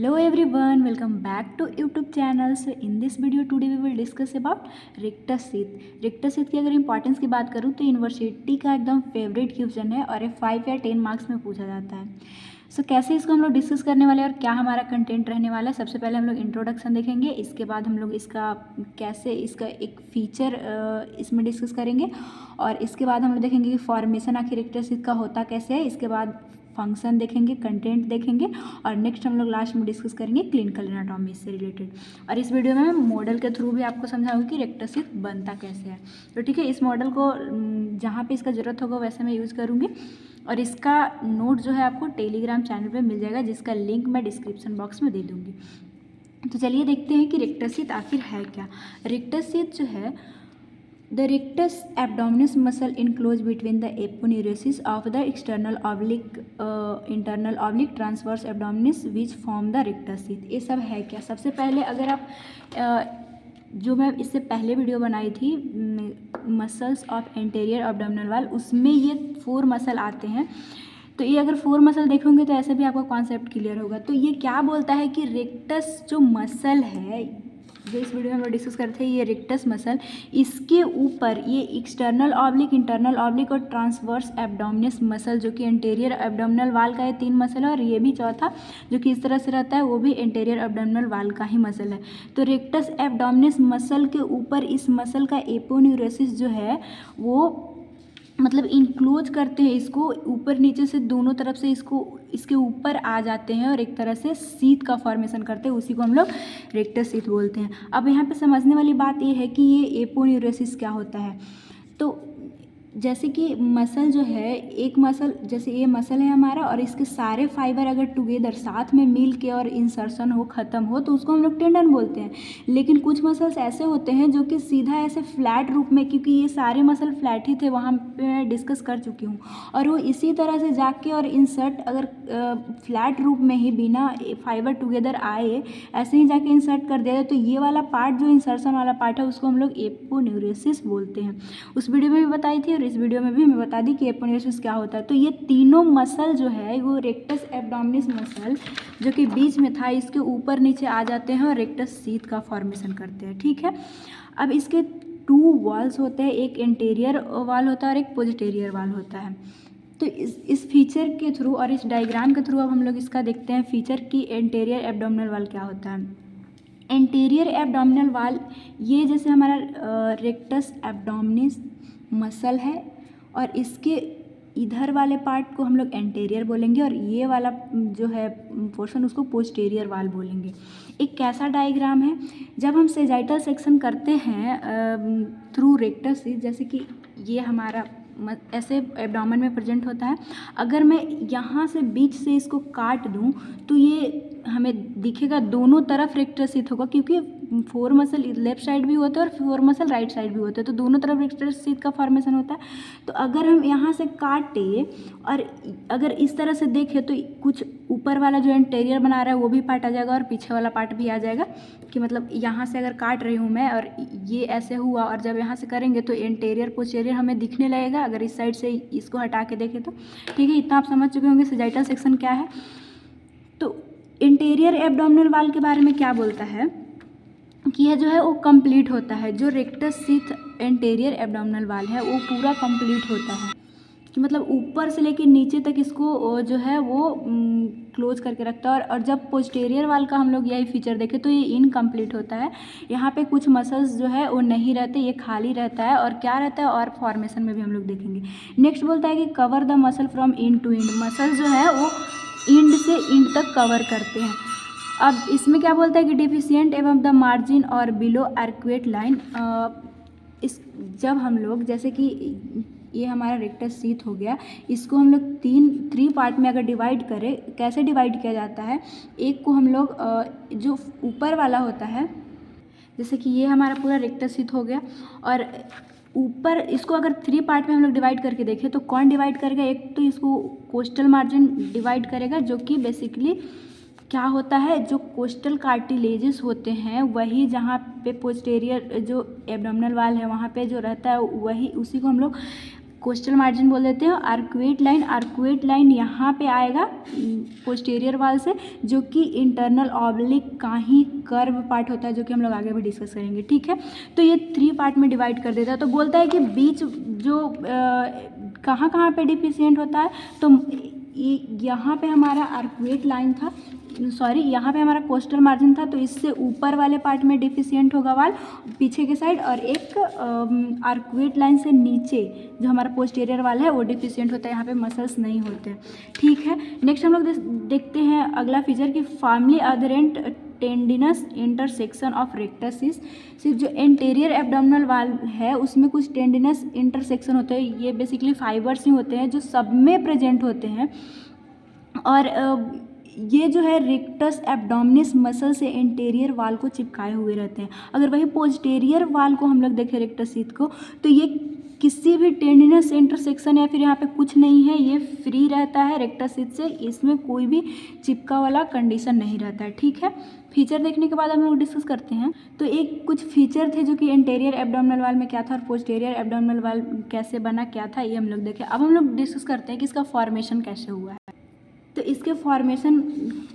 Hello everyone, welcome back to YouTube channel. So in this video today we will discuss about Richter sheet. Richter sheet की अगर importance की बात करूँ तो university का एकदम फेवरेट क्वेश्चन है और ये 5 या 10 मार्क्स में पूछा जाता है। सो कैसे इसको हम लोग डिस्कस करने वाले हैं और क्या हमारा कंटेंट रहने वाला है। सबसे पहले हम लोग इंट्रोडक्शन देखेंगे, इसके बाद हम लोग इसका कैसे इसका एक फीचर इसमें डिस्कस करेंगे और इसके बाद हम लोग देखेंगे कि फॉर्मेशन आखिर रिक्टर शीट का होता कैसे है। इसके बाद फंक्शन देखेंगे, कंटेंट देखेंगे और नेक्स्ट हम लोग लास्ट में डिस्कस करेंगे क्लिनिकल एनाटॉमी से रिलेटेड। और इस वीडियो में मैं मॉडल के थ्रू भी आपको समझाऊंगी कि रिक्टर शीट बनता कैसे है। तो ठीक है, इस मॉडल को जहाँ पे इसका ज़रूरत होगा वैसे मैं यूज़ करूँगी और इसका नोट जो है आपको टेलीग्राम चैनल पे मिल जाएगा, जिसका लिंक मैं डिस्क्रिप्शन बॉक्स में दे दूँगी। तो चलिए देखते हैं कि रिक्टर शीट आखिर है क्या। रिक्टर शीट जो है, the rectus abdominis muscle enclosed between the aponeurosis of the external oblique internal oblique transverse abdominis which form the rectus sheath। ये सब है क्या। सबसे पहले अगर आप जो मैं इससे पहले वीडियो बनाई थी muscles of anterior abdominal wall, उसमें ये 4 मसल आते हैं। तो ये अगर 4 मसल देखोगे तो ऐसे भी आपका कॉन्सेप्ट क्लियर होगा। तो ये क्या बोलता है कि रेक्टस जो मसल है, जो इस वीडियो में हम लोग डिस्कस करते हैं, ये रेक्टस मसल, इसके ऊपर ये एक्सटर्नल ऑब्लिक, इंटरनल ऑब्लिक और ट्रांसवर्स एब्डोमिनस मसल जो कि एंटीरियर एब्डोमिनल वाल का ये 3 मसल है और ये भी चौथा जो कि इस तरह से रहता है वो भी एंटीरियर एब्डोमिनल वाल का ही मसल है। तो रेक्टस एब्डोमिनस मसल के ऊपर इस मसल का एपोन्यूरोसिस जो है वो मतलब इंक्लोज करते हैं, इसको ऊपर नीचे से दोनों तरफ से इसको इसके ऊपर आ जाते हैं और एक तरह से शीथ का फॉर्मेशन करते हैं, उसी को हम लोग रेक्टर शीथ बोलते हैं। अब यहाँ पे समझने वाली बात ये है कि ये एपोन्यूरोसिस क्या होता है। तो जैसे कि मसल जो है, एक मसल जैसे ये मसल है हमारा और इसके सारे फाइबर अगर टुगेदर साथ में मिल के और इंसर्शन हो, ख़त्म हो, तो उसको हम लोग टेंडन बोलते हैं। लेकिन कुछ मसल्स ऐसे होते हैं जो कि सीधा ऐसे फ्लैट रूप में, क्योंकि ये सारे मसल फ्लैट ही थे, वहाँ पे मैं डिस्कस कर चुकी हूँ, और वो इसी तरह से जाके और इंसर्ट अगर फ्लैट रूप में ही बिना फाइबर टुगेदर आए ऐसे ही जाके इंसर्ट कर दिया जाए, तो ये वाला पार्ट जो इंसर्शन वाला पार्ट है उसको हम लोग एपोन्यूरोसिस बोलते हैं। उस वीडियो में भी बताई थी और इस वीडियो में भी मैं बता दी कि एपोन्यूरोसिस क्या होता है। तो ये तीनों मसल जो है वो रेक्टस एब्डोमिनिस मसल जो कि बीच में था, इसके ऊपर नीचे आ जाते हैं और रेक्टस शीथ का फॉर्मेशन करते हैं। ठीक है, अब इसके 2 वॉल्स होते हैं, एक इंटीरियर वाल होता है और एक पोस्टीरियर वाल होता है। तो इस फीचर के थ्रू और इस डायग्राम के थ्रू अब हम लोग इसका देखते हैं फीचर की एंटीरियर एब्डोमिनल वाल क्या होता है। एंटीरियर एब्डोमिनल वाल ये जैसे हमारा रेक्टस एब्डोमिनिस मसल है और इसके इधर वाले पार्ट को हम लोग एंटीरियर बोलेंगे और ये वाला जो है पोर्शन उसको पोस्टीरियर वाल बोलेंगे। एक कैसा डायग्राम है, जब हम सेजाइटल सेक्शन करते हैं थ्रू रेक्टर शीथ, जैसे कि ये हमारा ऐसे एब्डोमेन में प्रेजेंट होता है। अगर मैं यहाँ से बीच से इसको काट दूँ तो ये हमें दिखेगा दोनों तरफ रेक्टर शीथ होगा, क्योंकि 4 मसल लेफ्ट साइड भी होते हैं और 4 मसल राइट साइड भी होते हैं, तो दोनों तरफ रेक्टर शीथ का फॉर्मेशन होता है। तो अगर हम यहाँ से काटे और अगर इस तरह से देखें तो कुछ ऊपर वाला जो एंटीरियर बना रहा है वो भी पार्ट आ जाएगा और पीछे वाला पार्ट भी आ जाएगा, कि मतलब यहाँ से अगर काट रही हूँ मैं और ये ऐसे हुआ और जब यहाँ से करेंगे तो एंटीरियर पोस्टीरियर हमें दिखने लगेगा अगर इस साइड से इसको हटा के देखें तो। ठीक है, इतना आप समझ चुके होंगे सेजाइटल सेक्शन क्या है। तो इंटीरियर एब्डोमिनल वाल के बारे में क्या बोलता है कि यह जो है वो कंप्लीट होता है, जो रेक्टस शीथ एंटीरियर एब्डोमिनल वाल है वो पूरा कंप्लीट होता है, कि मतलब ऊपर से लेकर नीचे तक इसको जो है वो क्लोज करके रखता है। और जब पोस्टीरियर वाल का हम लोग यही फीचर देखें तो ये इनकम्प्लीट होता है, यहाँ पे कुछ मसल्स जो है वो नहीं रहते, ये खाली रहता है। और क्या रहता है, और फॉर्मेशन में भी हम लोग देखेंगे। नेक्स्ट बोलता है कि cover the muscle from end to end, muscle जो है वो इंड से इंड तक कवर करते हैं। अब इसमें क्या बोलता है कि डिफिशिएंट एवं द मार्जिन और बिलो आर्कुएट लाइन। इस जब हम लोग जैसे कि ये हमारा रेक्टस शीथ हो गया, इसको हम लोग 3 पार्ट में अगर डिवाइड करें, कैसे डिवाइड किया जाता है, एक को हम लोग जो ऊपर वाला होता है, जैसे कि ये हमारा पूरा रेक्टस शीथ हो गया और ऊपर इसको अगर 3 पार्ट में हम लोग डिवाइड करके देखें तो कौन डिवाइड करेगा, एक तो इसको कोस्टल मार्जिन डिवाइड करेगा, जो कि बेसिकली क्या होता है, जो कोस्टल कार्टिलेजेस होते हैं वही जहाँ पे पोस्टीरियर जो एब्डोमिनल वाल है वहाँ पे जो रहता है वही, उसी को हम लोग कोस्टल मार्जिन बोल देते हैं। आर्कुएट लाइन यहाँ पे आएगा पोस्टीरियर वाल से, जो कि इंटरनल ऑब्लिक का ही कर्व पार्ट होता है, जो कि हम लोग आगे भी डिस्कस करेंगे, ठीक है। तो ये 3 पार्ट में डिवाइड कर देता है। तो बोलता है कि बीच जो कहाँ कहाँ पे डिफिशिएंट होता है, तो यहाँ पे हमारा आर्कुएट लाइन था, यहाँ पे हमारा कोस्टल मार्जिन था, तो इससे ऊपर वाले पार्ट में डिफिशिएंट होगा वाल पीछे के साइड, और एक आर्कुएट लाइन से नीचे जो हमारा पोस्टीरियर वाल है वो डिफिशिएंट होता है, यहाँ पे मसल्स नहीं होते हैं, ठीक है। नेक्स्ट हम लोग देखते हैं अगला फीचर कि formerly adherent tendinous intersection of rectus sheath. सिर्फ जो एंटेरियर एब्डोमिनल वाल है उसमें कुछ टेंडिनस इंटरसेक्शन होते हैं, ये बेसिकली फाइबर्स ही होते हैं जो सब में प्रेजेंट होते हैं, और ये जो है रेक्टस एब्डोमिनिस मसल से इंटीरियर वाल को चिपकाए हुए रहते हैं। अगर वही पोस्टीरियर वाल को हम लोग देखें रेक्टस सीथ को, तो ये किसी भी टेंडिनस इंटरसेक्शन या फिर यहाँ पे कुछ नहीं है, ये फ्री रहता है रेक्टस सीथ से, इसमें कोई भी चिपका वाला कंडीशन नहीं रहता है, ठीक है। फीचर देखने के बाद हम लोग डिस्कस करते हैं। तो एक कुछ फीचर थे जो कि इंटीरियर एब्डोमिनल वाल में क्या था और पोस्टीरियर एब्डोमिनल वाल कैसे बना, क्या था, ये हम लोग देखें। अब हम लोग डिस्कस करते हैं कि इसका फॉर्मेशन कैसे हुआ है। तो इसके फॉर्मेशन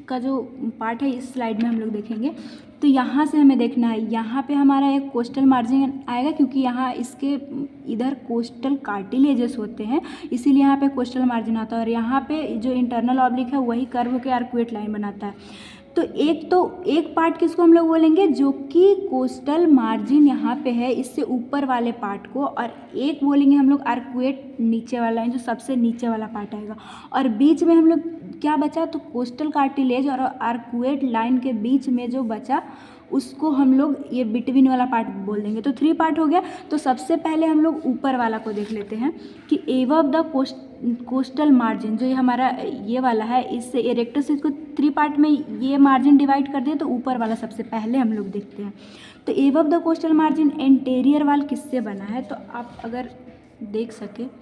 का जो पार्ट है इस स्लाइड में हम लोग देखेंगे। तो यहाँ से हमें देखना है, यहाँ पे हमारा एक कोस्टल मार्जिन आएगा, क्योंकि यहाँ इसके इधर कोस्टल कार्टिलेजेस होते हैं, इसीलिए यहाँ पे कोस्टल मार्जिन आता है, और यहाँ पे जो इंटरनल ऑब्लिक है वही कर्व के आर्कुएट लाइन बनाता है। तो एक पार्ट किसको हम लोग बोलेंगे, जो कि कोस्टल मार्जिन यहाँ पे है, इससे ऊपर वाले पार्ट को, और एक बोलेंगे हम लोग आर्कुएट नीचे वाला, जो सबसे नीचे वाला पार्ट आएगा, और बीच में हम लोग क्या बचा, तो कोस्टल कार्टिलेज और आर्कुएट लाइन के बीच में जो बचा उसको हम लोग ये बिटवीन वाला पार्ट बोल देंगे। तो 3 पार्ट हो गया। तो सबसे पहले हम लोग ऊपर वाला को देख लेते हैं कि एबव द कोस्टल मार्जिन, जो ये हमारा ये वाला है, इससे रेक्टस सीथ को 3 पार्ट में ये मार्जिन डिवाइड कर दिए, तो ऊपर वाला सबसे पहले हम लोग देखते हैं। तो above the coastal margin anterior वाल किससे बना है, तो आप अगर देख सके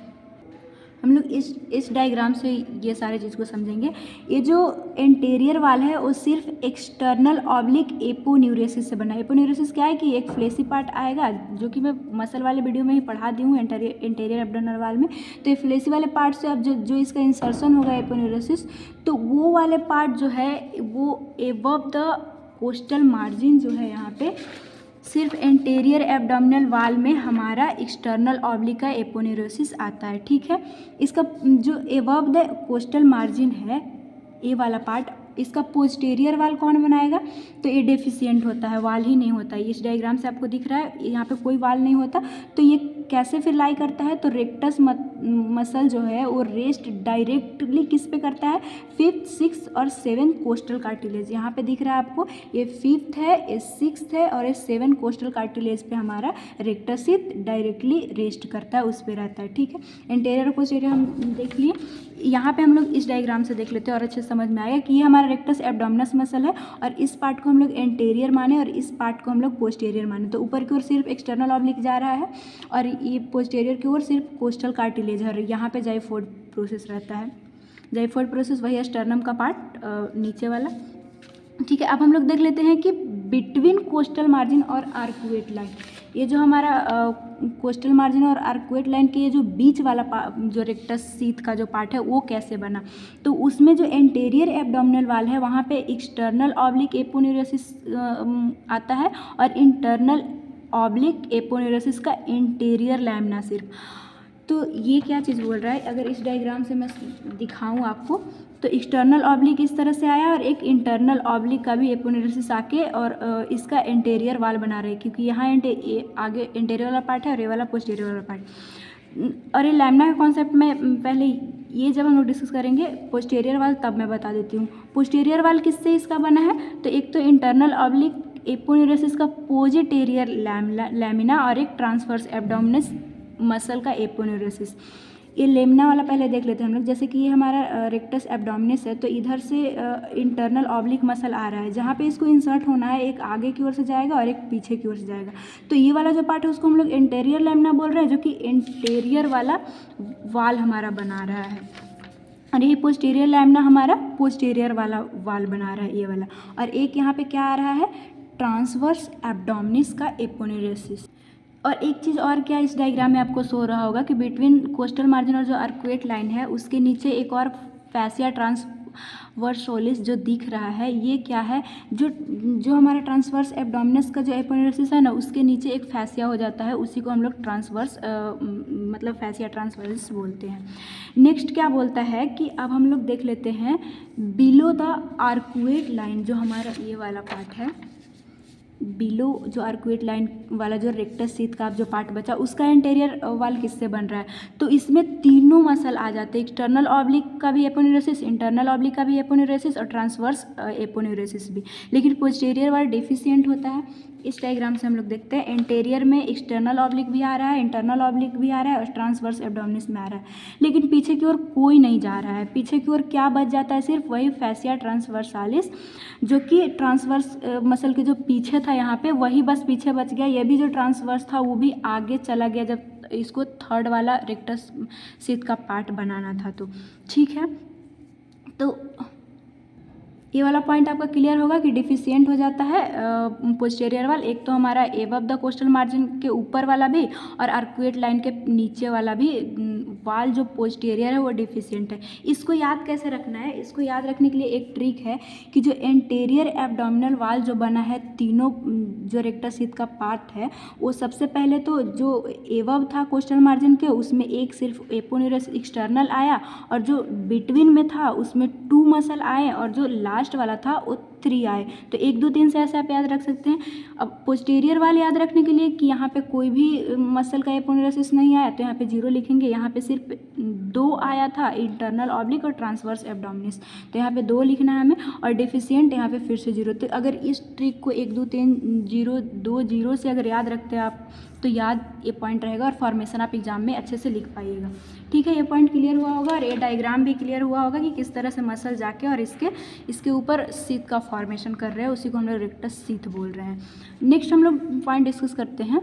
हम लोग इस डायग्राम से ये सारे चीज़ को समझेंगे। ये जो एंटेरियर वाल है वो सिर्फ एक्सटर्नल ऑब्लिक एपोन्यूरेसिस से बना है। एपोन्यूरेसिस क्या है कि एक फ्लेसी पार्ट आएगा, जो कि मैं मसल वाले वीडियो में ही पढ़ा दी हूँ एंटेरियर एब्डोमिनल वाल में। तो ये फ्लेसी वाले पार्ट से अब जो इसका इंसर्शन होगा एपोन्यूरेसिस, तो वो वाले पार्ट जो है वो एबव द कोस्टल मार्जिन जो है यहाँ पे सिर्फ एंटेरियर एब्डोमिनल वाल में हमारा एक्सटर्नल ऑब्लिक का एपोन्यूरोसिस आता है, ठीक है। इसका जो एबव द कोस्टल मार्जिन है ये वाला पार्ट, इसका पोस्टीरियर वाल कौन बनाएगा, तो ये डेफिशिएंट होता है, वाल ही नहीं होता है। इस डायग्राम से आपको दिख रहा है यहाँ पे कोई वाल नहीं होता। तो ये कैसे फिर लाई करता है, तो रेक्टस मसल जो है वो रेस्ट डायरेक्टली किस पे करता है, 5th, 6th और 7th कोस्टल कार्टिलेज। यहाँ पे दिख रहा है आपको, ये 5th है, ये 6th है और ये 7th कोस्टल कार्टिलेज पे हमारा रेक्टस सीथ डायरेक्टली रेस्ट करता है, उस पे रहता है, ठीक है। इंटीरियर और पोस्टीरियर हम देख लिए। यहाँ पे हम लोग इस डायग्राम से देख लेते हैं और अच्छे समझ में आएगा कि ये हमारा रेक्टस एब्डोमिनस मसल है, और इस पार्ट को हम लोग एंटेरियर माने और इस पार्ट को हम लोग पोस्टीरियर माने। तो ऊपर की ओर सिर्फ एक्सटर्नल ऑब्लिक जा रहा है और ये पोस्टीरियर की ओर सिर्फ कोस्टल कार्टिलेज है, और यहाँ पे जाइफोइड प्रोसेस रहता है। जाइफोइड प्रोसेस वही है स्टर्नम का पार्ट नीचे वाला, ठीक है। अब हम लोग देख लेते हैं कि बिटवीन कोस्टल मार्जिन और आर्कुएट लाइन, ये जो हमारा कोस्टल मार्जिन और आर्कुएट लाइन के ये जो बीच वाला जो रेक्टस सीथ का जो पार्ट है वो कैसे बना, तो उसमें जो एंटेरियर एब्डोमिनल वाल है वहाँ पे एक्सटर्नल ऑब्लिक एपोन्यूरोसिस आता है और इंटरनल ऑब्लिक एपोन्यूरोसिस का इंटीरियर लैमिना सिर्फ। तो ये क्या चीज़ बोल रहा है, अगर इस डायग्राम से मैं दिखाऊं आपको, तो एक्सटर्नल ऑब्लिक इस तरह से आया और एक इंटरनल ऑब्लिक का भी एपोन्यूरोसिस आके और इसका इंटीरियर वाल बना रहे हैं, क्योंकि यहाँ आगे इंटीरियर वाला पार्ट है और ये वाला पोस्टीरियर वाला पार्ट। और ये लैमिना के कॉन्सेप्ट में पहले ये जब हम लोग डिस्कस करेंगे पोस्टीरियर वाल तब मैं बता देती हूँ। पोस्टीरियर वाल किससे इसका बना है, तो एक तो इंटरनल ऑब्लिक एपोन्यूरोसिस का पोजिटेरियर लैमिना और एक ट्रांसवर्स एब्डोमिनस मसल का एपोन्यूरोसिस। ये लेमिना वाला पहले देख लेते हैं हम लोग। जैसे कि ये हमारा रेक्टस एब्डोमिनस है, तो इधर से इंटरनल ऑब्लिक मसल आ रहा है, जहाँ पे इसको इंसर्ट होना है एक आगे की ओर से जाएगा और एक पीछे की ओर से जाएगा। तो ये वाला जो पार्ट है उसको हम लोग इंटीरियर लेमिना बोल रहे हैं, जो कि इंटीरियर वाला वाल हमारा बना रहा है, और यही पोस्टीरियर लेमिना हमारा पोस्टीरियर वाला वाल बना रहा है ये वाला। और एक यहाँ पे क्या आ रहा है, ट्रांसवर्स एब्डोमिनस का एपोन्यूरोसिस। और एक चीज़ और क्या इस डायग्राम में आपको शो रहा होगा कि बिटवीन कोस्टल मार्जिन और जो आर्कुएट लाइन है उसके नीचे एक और फैसिया ट्रांसवर्सोलिस जो दिख रहा है, ये क्या है, जो हमारा ट्रांसवर्स एब्डोमिनस का जो एपोनेउरोसिस है ना, उसके नीचे एक फैसिया हो जाता है, उसी को हम लोग ट्रांसवर्स मतलब फैसिया ट्रांसवर्स बोलते हैं। नेक्स्ट क्या बोलता है कि अब हम लोग देख लेते हैं बिलो द आर्कुएट लाइन, जो हमारा ये वाला पार्ट है, बिलो जो आर्कुएट लाइन वाला जो रेक्टस शीथ का जो पार्ट बचा उसका इंटीरियर वाल किससे बन रहा है, तो इसमें तीनों मसल आ जाते हैं, एक्सटर्नल ऑब्लिक का भी एपोन्यूरोसिस, इंटरनल ऑब्लिक का भी एपोन्यूरोसिस और ट्रांसवर्स एपोन्यूरोसिस भी, लेकिन पोस्टीरियर वाला डेफिशिएंट होता है। इस डायग्राम से हम लोग देखते हैं इंटीरियर में एक्सटर्नल ऑब्लिक भी आ रहा है, इंटरनल ऑब्लिक भी आ रहा है और ट्रांसवर्स एब्डोमिनिस में आ रहा है, लेकिन पीछे की ओर कोई नहीं जा रहा है। पीछे की ओर क्या बच जाता है, सिर्फ वही फैसिया ट्रांसवर्सालिस जो कि ट्रांसवर्स मसल के जो पीछे था यहाँ पे, वही बस पीछे बच गया। ये भी जो ट्रांसवर्स था वो भी आगे चला गया जब इसको थर्ड वाला रेक्टस शीथ का पार्ट बनाना था। तो ठीक है, तो ये वाला पॉइंट आपका क्लियर होगा कि डिफिशिएंट हो जाता है पोस्टीरियर वाल, एक तो हमारा एबव द कोस्टल मार्जिन के ऊपर वाला भी और आर्कुएट लाइन के नीचे वाला भी वाल जो पोस्टीरियर है वो डिफिशिएंट है। इसको याद कैसे रखना है, इसको याद रखने के लिए एक ट्रिक है कि जो एंटीरियर एब्डोमिनल वाल जो बना है तीनों जो रेक्टस शीथ का पार्ट है, वो सबसे पहले तो जो एबव था कोस्टल मार्जिन के उसमें एक सिर्फ एपोन्यूरस एक्सटर्नल आया और जो बिटवीन में था उसमें 2 मसल आए और जो लास्ट वाला था वो 3 आए। तो 1 2 3 से ऐसे आप याद रख सकते हैं। अब पोस्टीरियर वाले याद रखने के लिए कि यहाँ पे कोई भी मसल का एपोन्यूरोसिस नहीं आया तो यहाँ पे 0 लिखेंगे, यहाँ पे सिर्फ 2 आया था इंटरनल ऑब्लिक और ट्रांसवर्स एब्डोमिनिस, तो यहाँ पे 2 लिखना है हमें और डेफिशिएंट यहाँ पे फिर से 0। तो अगर इस ट्रिक को 1 2 3 0 2 0 से अगर याद रखते हैं आप तो याद ये पॉइंट रहेगा और फॉर्मेशन आप एग्जाम में अच्छे से लिख पाइएगा। ठीक है, ये पॉइंट क्लियर हुआ होगा और ये डायग्राम भी क्लियर हुआ होगा कि किस तरह से मसल जाके और इसके ऊपर शीथ का फॉर्मेशन कर रहे हैं, उसी को हम लोग रेक्टस शीथ बोल रहे हैं। नेक्स्ट हम लोग पॉइंट डिस्कस करते हैं।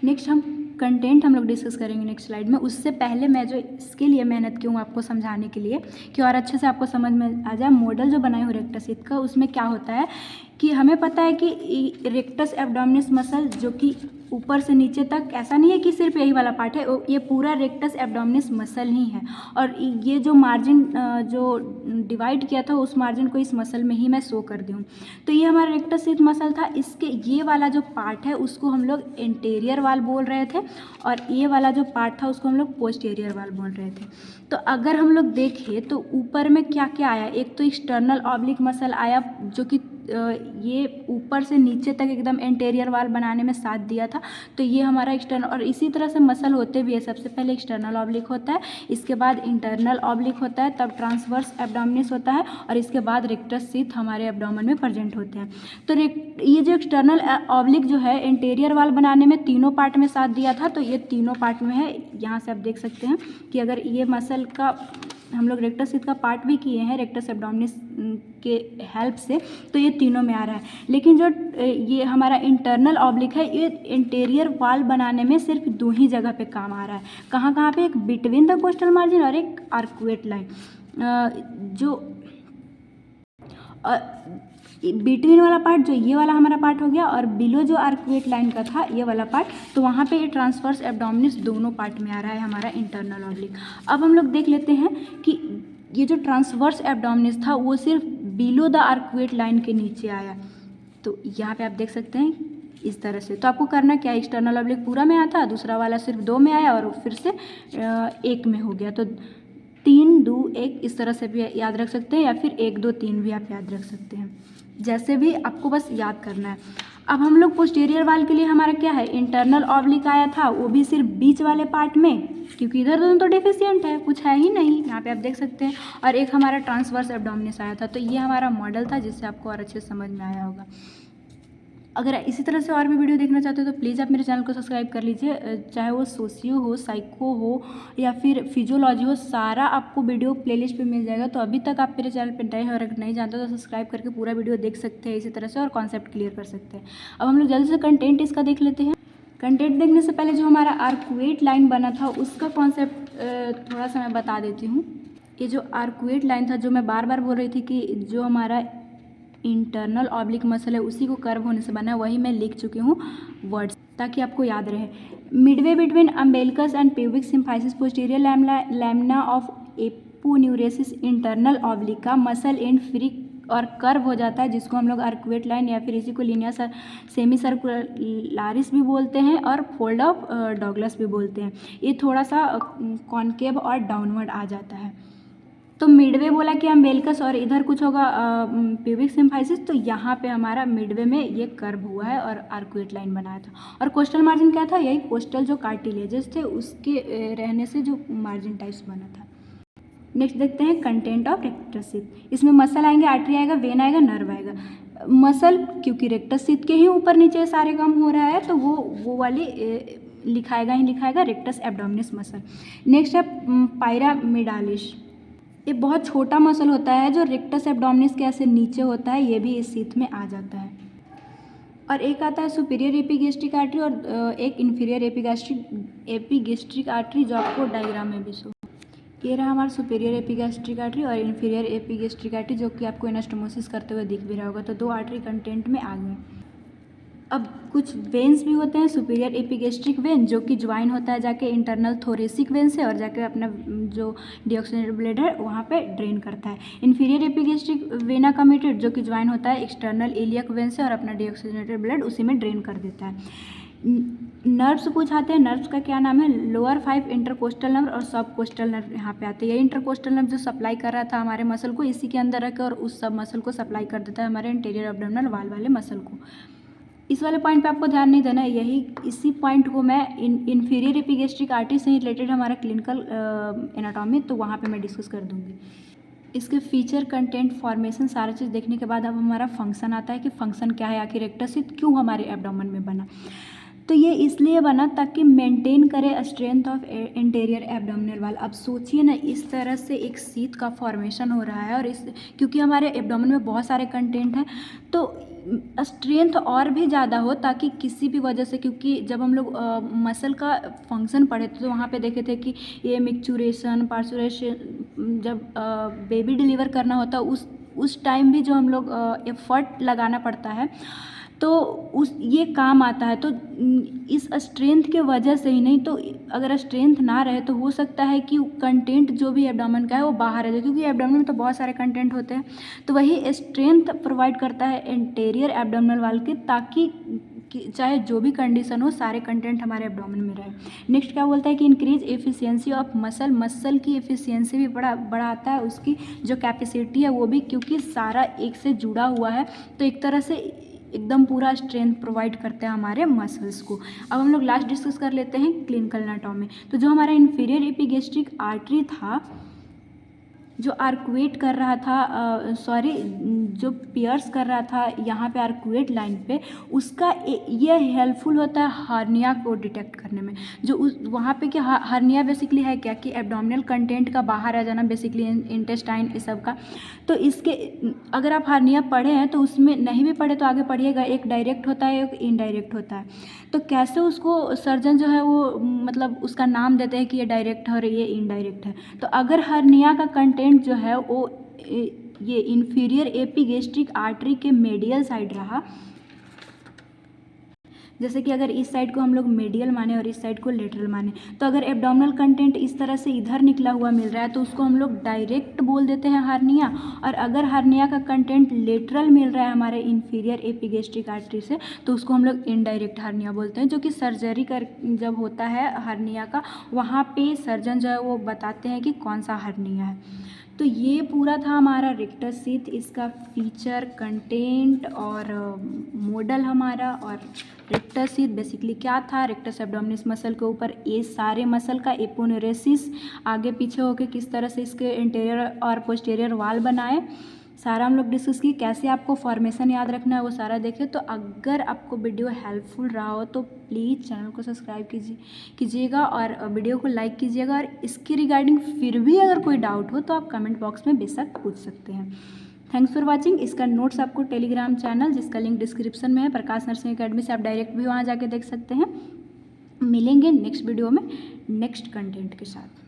नेक्स्ट हम कंटेंट हम लोग डिस्कस करेंगे नेक्स्ट स्लाइड में। उससे पहले मैं जो इसके लिए मेहनत की हूँ आपको समझाने के लिए कि और अच्छे से आपको समझ में आ जाए, मॉडल जो बनाए हूँ रेक्टस शीथ का उसमें क्या होता है कि हमें पता है कि रेक्टस एब्डोमिनिस मसल जो कि ऊपर से नीचे तक, ऐसा नहीं है कि सिर्फ यही वाला पार्ट है, ये पूरा रेक्टस एब्डोमिनिस मसल ही है और ये जो मार्जिन जो डिवाइड किया था उस मार्जिन को इस मसल में ही मैं शो कर दूँ। तो ये हमारा रेक्टस शीथ मसल था, इसके ये वाला जो पार्ट है उसको हम लोग एंटीरियर वाल बोल रहे थे और ये वाला जो पार्ट था उसको हम लोग पोस्टीरियर वाल बोल रहे थे। तो अगर हम लोग देखें तो ऊपर में क्या क्या आया, एक तो एक्सटर्नल ऑब्लिक मसल आया जो कि ये ऊपर से नीचे तक एकदम एंटीरियर वाल बनाने में साथ दिया था, तो ये हमारा एक्सटर्नल, और इसी तरह से मसल होते भी है, सबसे पहले एक्सटर्नल ऑब्लिक होता है, इसके बाद इंटरनल ऑब्लिक होता है, तब ट्रांसवर्स एब्डोमिनिस होता है और इसके बाद रेक्टस शीथ हमारे एब्डोमेन में प्रेजेंट होते हैं। तो ये जो एक्सटर्नल ऑब्लिक जो है एंटीरियर वाल बनाने में तीनों पार्ट में साथ दिया था, तो ये तीनों पार्ट में है। यहाँ से आप देख सकते हैं कि अगर ये मसल का हम लोग रेक्टस शीथ का पार्ट भी किए हैं रेक्टस एब्डोमिनिस के हेल्प से, तो ये तीनों में आ रहा है। लेकिन जो ये हमारा इंटरनल ऑब्लिक है ये इंटीरियर वाल बनाने में सिर्फ 2 ही जगह पे काम आ रहा है। कहाँ कहाँ पे, एक बिटवीन द कोस्टल मार्जिन और एक आर्कुएट लाइन। जो बिटवीन वाला पार्ट जो ये वाला हमारा पार्ट हो गया और बिलो जो आर्कुएट लाइन का था ये वाला पार्ट, तो वहाँ पे ये ट्रांसवर्स एब्डोमिनिस दोनों पार्ट में आ रहा है हमारा इंटरनल ऑब्लिक। अब हम लोग देख लेते हैं कि ये जो ट्रांसवर्स एब्डोमिनिस था वो सिर्फ बिलो द आर्कुएट लाइन के नीचे आया, तो यहाँ पे आप देख सकते हैं इस तरह से। तो आपको करना क्या, एक्सटर्नल ऑब्लिक पूरा में आता, दूसरा वाला सिर्फ 2 में आया और फिर से 1 में हो गया, तो 3 2 1 इस तरह से भी याद रख सकते हैं या फिर 1 2 3 भी आप याद रख सकते हैं, जैसे भी आपको बस याद करना है। अब हम लोग पोस्टीरियर वाल के लिए हमारा क्या है, इंटरनल ऑब्लिक आया था, वो भी सिर्फ बीच वाले पार्ट में, क्योंकि इधर तो डेफिशिएंट है, कुछ है ही नहीं, यहाँ पे आप देख सकते हैं। और एक हमारा ट्रांसवर्स एब्डोमिनिस आया था। तो ये हमारा मॉडल था जिससे आपको और अच्छे से समझ में आया होगा। अगर इसी तरह से और भी वीडियो देखना चाहते हो तो प्लीज़ आप मेरे चैनल को सब्सक्राइब कर लीजिए, चाहे वो सोशियो हो, साइको हो या फिर फिजियोलॉजी हो, सारा आपको वीडियो प्लेलिस्ट पे मिल जाएगा। तो अभी तक आप मेरे चैनल पे नए हो और अगर नहीं जानते तो सब्सक्राइब करके पूरा वीडियो देख सकते हैं इसी तरह से और कॉन्सेप्ट क्लियर कर सकते हैं। अब हम लोग जल्दी से कंटेंट इसका देख लेते हैं। कंटेंट देखने से पहले जो हमारा आर्कुएट लाइन बना था उसका कॉन्सेप्ट थोड़ा सा मैं बता देती हूँ। ये जो आर्कुएट लाइन था, जो मैं बार बार बोल रही थी कि जो हमारा इंटरनल ऑब्लिक मसल है उसी को कर्व होने से बना है, वही मैं लिख चुकी हूँ वर्ड्स। ताकि आपको याद रहे। Midway between umbilicus and pubic symphysis posterior lamina of aponeurosis internal oblique muscle and free और कर्व हो जाता है, जिसको हम लोग आर्कुएट लाइन या फिर इसी को लीनिया सेमी सर्कुलरिस भी बोलते हैं और फोल्ड ऑफ डॉगलस भी बोलते हैं। ये थोड़ा सा कॉनकेव और डाउनवर्ड आ जाता है। तो मिडवे बोला कि अम्बिलिकस और इधर कुछ होगा प्यूबिक सिम्फाइसिस, तो यहाँ पे हमारा मिडवे में ये कर्व हुआ है और आर्कुएट लाइन बनाया था। और कोस्टल मार्जिन क्या था, यही कोस्टल जो कार्टिलेजेस थे उसके रहने से जो मार्जिन टाइप्स बना था। नेक्स्ट देखते हैं कंटेंट ऑफ रेक्टस शीथ। इसमें मसल आएंगे, आर्टरी आएगा, वेन आएगा, नर्व आएगा। मसल क्योंकि रेक्टस शीथ के ही ऊपर नीचे सारे काम हो रहा है तो वो वाली लिखाएगा ही लिखाएगा, रेक्टस एब्डोमिनिस मसल। नेक्स्ट है पायरामिडालिस। ये बहुत छोटा मसल होता है जो रेक्टस एब्डोमिनिस के ऐसे नीचे होता है, ये भी इस शीथ में आ जाता है। और एक आता है सुपीरियर एपिगेस्ट्रिक आर्टरी और एक इन्फीरियर एपिगेस्ट्रिक आर्टरी, जो आपको डायग्राम में भी शो। ये रहा हमारा सुपीरियर एपिगैस्ट्रिक आर्टरी और इन्फीरियर एपिगैस्ट्रिक आर्टरी, जो कि आपको एनास्टोमोसिस करते हुए दिख भी रहा होगा। तो 2 आर्टरी कंटेंट में आ गए। अब कुछ वेन्स भी होते हैं, सुपीरियर एपिगैस्ट्रिक वेन जो कि ज्वाइन होता है जाके इंटरनल थोरेसिक वेन से और जाके अपना जो डीऑक्सीजनेटेड ब्लड है वहाँ पे ड्रेन करता है। इन्फीरियर एपिगैस्ट्रिक वेना कमिटेड जो कि ज्वाइन होता है एक्सटर्नल इलियक वेन से और अपना डीऑक्सीजनेटेड ब्लड उसी में ड्रेन कर देता है। नर्व्स कुछ आते हैं, नर्व्स का क्या नाम है, लोअर 5 इंटरकोस्टल नर्व और सब कोस्टल नर्व यहाँ पे आते हैं। ये इंटरकोस्टल नर्व जो सप्लाई कर रहा था हमारे मसल को, इसी के अंदर रखकर और उस सब मसल को सप्लाई कर देता है हमारे इंटीरियर एब्डोमिनल वॉल वाले मसल को। इस वाले पॉइंट पे आपको ध्यान नहीं देना है, इसी पॉइंट को मैं इन्फीरियर एपिगैस्ट्रिक आर्टरी से ही रिलेटेड हमारा क्लिनिकल एनाटॉमी, तो वहाँ पे मैं डिस्कस कर दूँगी। इसके फीचर, कंटेंट, फॉर्मेशन सारा चीज़ देखने के बाद अब हमारा फंक्शन आता है कि फंक्शन क्या है, आखिर रेक्टस शीथ क्यों हमारे एब्डोमेन में बना। तो ये इसलिए बना ताकि मेंटेन करे strength of interior abdominal wall. अब सोचिए ना, इस तरह से एक शीथ का फॉर्मेशन हो रहा है और इस क्योंकि हमारे एब्डोमेन में बहुत सारे कंटेंट हैं तो स्ट्रेंथ और भी ज़्यादा हो, ताकि किसी भी वजह से, क्योंकि जब हम लोग मसल का फंक्शन पढ़े थे तो वहाँ पे देखे थे कि ये मिक्चुरेशन, पार्चुरेशन, जब बेबी डिलीवर करना होता है उस टाइम भी जो हम लोग एफर्ट लगाना पड़ता है तो ये काम आता है। तो इस स्ट्रेंथ के वजह से ही, नहीं तो अगर स्ट्रेंथ ना रहे तो हो सकता है कि कंटेंट जो भी एब्डोमेन का है वो बाहर आ जाए, क्योंकि एब्डोमेन में तो बहुत सारे कंटेंट होते हैं। तो वही स्ट्रेंथ प्रोवाइड करता है इंटीरियर एब्डोमिनल वॉल के, ताकि चाहे जो भी कंडीशन हो सारे कंटेंट हमारे एब्डोमेन में रहे। नेक्स्ट क्या बोलता है कि इंक्रीज एफिशिएंसी ऑफ मसल की एफिशिएंसी भी बढ़ाता है, उसकी जो कैपेसिटी है वो भी, क्योंकि सारा एक से जुड़ा हुआ है तो एक तरह से एकदम पूरा स्ट्रेंथ प्रोवाइड करते हैं हमारे मसल्स को। अब हम लोग लास्ट डिस्कस कर लेते हैं क्लिनिकल एनाटॉमी। तो जो हमारा इन्फीरियर एपिगैस्ट्रिक आर्टरी था जो आर्कुएट कर रहा था, जो पियर्स कर रहा था यहाँ पे आर्कुएट लाइन पे, उसका ये हेल्पफुल होता है हार्निया को डिटेक्ट करने में। जो वहाँ पे क्या हार्निया बेसिकली है क्या कि एब्डोमिनल कंटेंट का बाहर आ जाना, बेसिकली इंटेस्टाइन इस सब का। तो इसके अगर आप हार्निया पढ़े हैं तो उसमें, नहीं भी पढ़े तो आगे पढ़िएगा, एक डायरेक्ट होता है एक इनडायरेक्ट होता है। तो कैसे उसको सर्जन जो है वो मतलब उसका नाम देते हैं कि ये डायरेक्ट है और ये इनडायरेक्ट है। तो अगर हार्निया का कंटेंट जो है वो ये इन्फीरियर एपिगैस्ट्रिक आर्टरी के मेडियल साइड रहा, जैसे कि अगर इस साइड को हम लोग मेडियल माने और इस साइड को लेटरल माने, तो अगर एब्डोमिनल कंटेंट इस तरह से इधर निकला हुआ मिल रहा है तो उसको हम लोग डायरेक्ट बोल देते हैं हार्निया। और अगर हार्निया का कंटेंट लेटरल मिल रहा है हमारे इन्फीरियर एपिगैस्ट्रिक आर्टरी से तो उसको हम लोग इनडायरेक्ट हार्निया बोलते हैं। जो कि सर्जरी कर जब होता है हार्निया का, वहाँ पे सर्जन जो है वो बताते हैं कि कौन सा हार्निया है। तो ये पूरा था हमारा रेक्टस शीथ, इसका फीचर, कंटेंट और मॉडल हमारा। और रेक्टस शीथ बेसिकली क्या था, रेक्टस एब्डोमिनिस मसल के ऊपर ये सारे मसल का एपोनेरेसिस आगे पीछे होके किस तरह से इसके इंटीरियर और पोस्टीरियर वाल बनाए, सारा हम लोग डिस्कस की। कैसे आपको फॉर्मेशन याद रखना है वो सारा देखें। तो अगर आपको वीडियो हेल्पफुल रहा हो तो प्लीज़ चैनल को सब्सक्राइब कीजिएगा और वीडियो को लाइक कीजिएगा। और इसके रिगार्डिंग फिर भी अगर कोई डाउट हो तो आप कमेंट बॉक्स में बेशक पूछ सकते हैं। Thanks for watching. इसका नोट्स आपको टेलीग्राम चैनल, जिसका लिंक डिस्क्रिप्शन में है, प्रकाश नर्सिंग अकेडमी से आप डायरेक्ट भी वहाँ जाके देख सकते हैं। मिलेंगे नेक्स्ट वीडियो में नेक्स्ट कंटेंट के साथ।